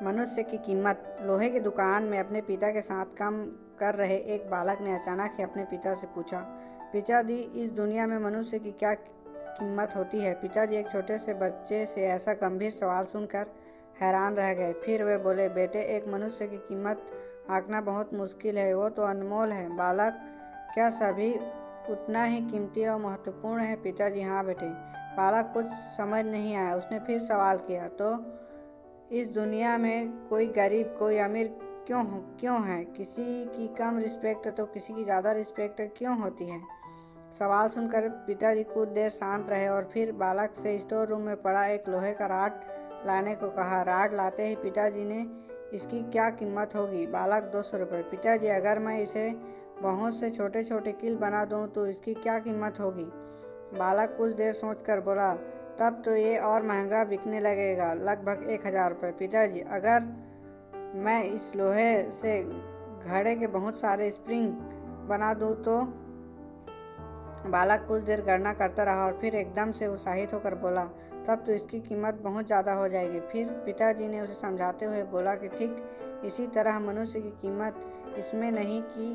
मनुष्य की कीमत। लोहे की दुकान में अपने पिता के साथ काम कर रहे एक बालक ने अचानक ही अपने पिता से पूछा, पिताजी, इस दुनिया में मनुष्य की क्या कीमत होती है? पिताजी एक छोटे से बच्चे से ऐसा गंभीर सवाल सुनकर हैरान रह गए। फिर वे बोले, बेटे, एक मनुष्य की कीमत आंकना बहुत मुश्किल है, वो तो अनमोल है। बालक, क्या सभी उतना ही कीमती और महत्वपूर्ण है? पिताजी, हाँ बेटे। बालक कुछ समझ नहीं आया। उसने फिर सवाल किया, तो इस दुनिया में कोई गरीब कोई अमीर क्यों है? किसी की कम रिस्पेक्ट तो किसी की ज़्यादा रिस्पेक्ट क्यों होती है? सवाल सुनकर पिताजी कुछ देर शांत रहे और फिर बालक से स्टोर रूम में पड़ा एक लोहे का राड लाने को कहा। राड लाते ही पिताजी ने, इसकी क्या कीमत होगी? बालक, 200 रुपये। पिताजी, अगर मैं इसे बहुत से छोटे छोटे कील बना दूं तो इसकी क्या कीमत होगी? बालक कुछ देर सोचकर बोला, तब तो ये और महंगा बिकने लगेगा, लगभग 1000 रुपये। पिताजी, अगर मैं इस लोहे से घड़े के बहुत सारे स्प्रिंग बना दूं तो? बालक कुछ देर गणना करता रहा और फिर एकदम से उत्साहित होकर बोला, तब तो इसकी कीमत बहुत ज़्यादा हो जाएगी। फिर पिताजी ने उसे समझाते हुए बोला कि ठीक इसी तरह मनुष्य की कीमत इसमें नहीं कि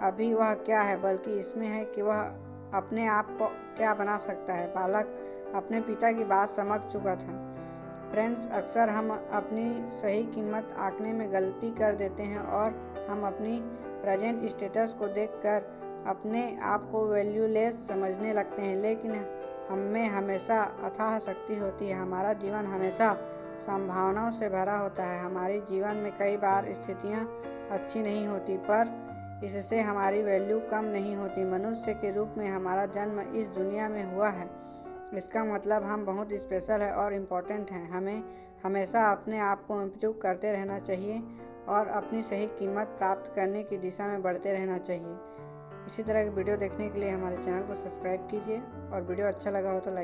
अभी वह क्या है, बल्कि इसमें है कि वह अपने आप को क्या बना सकता है। बालक अपने पिता की बात समझ चुका था। फ्रेंड्स, अक्सर हम अपनी सही कीमत आंकने में गलती कर देते हैं और हम अपनी प्रेजेंट स्टेटस को देखकर अपने आप को वैल्यूलेस समझने लगते हैं, लेकिन हमें हमेशा अथाह शक्ति होती है। हमारा जीवन हमेशा संभावनाओं से भरा होता है। हमारे जीवन में कई बार स्थितियां अच्छी नहीं होती, पर इससे हमारी वैल्यू कम नहीं होती। मनुष्य के रूप में हमारा जन्म इस दुनिया में हुआ है, इसका मतलब हम बहुत स्पेशल है और इम्पोर्टेंट हैं। हमें हमेशा अपने आप को इम्प्रूव करते रहना चाहिए और अपनी सही कीमत प्राप्त करने की दिशा में बढ़ते रहना चाहिए। इसी तरह की वीडियो देखने के लिए हमारे चैनल को सब्सक्राइब कीजिए और वीडियो अच्छा लगा हो तो लाइक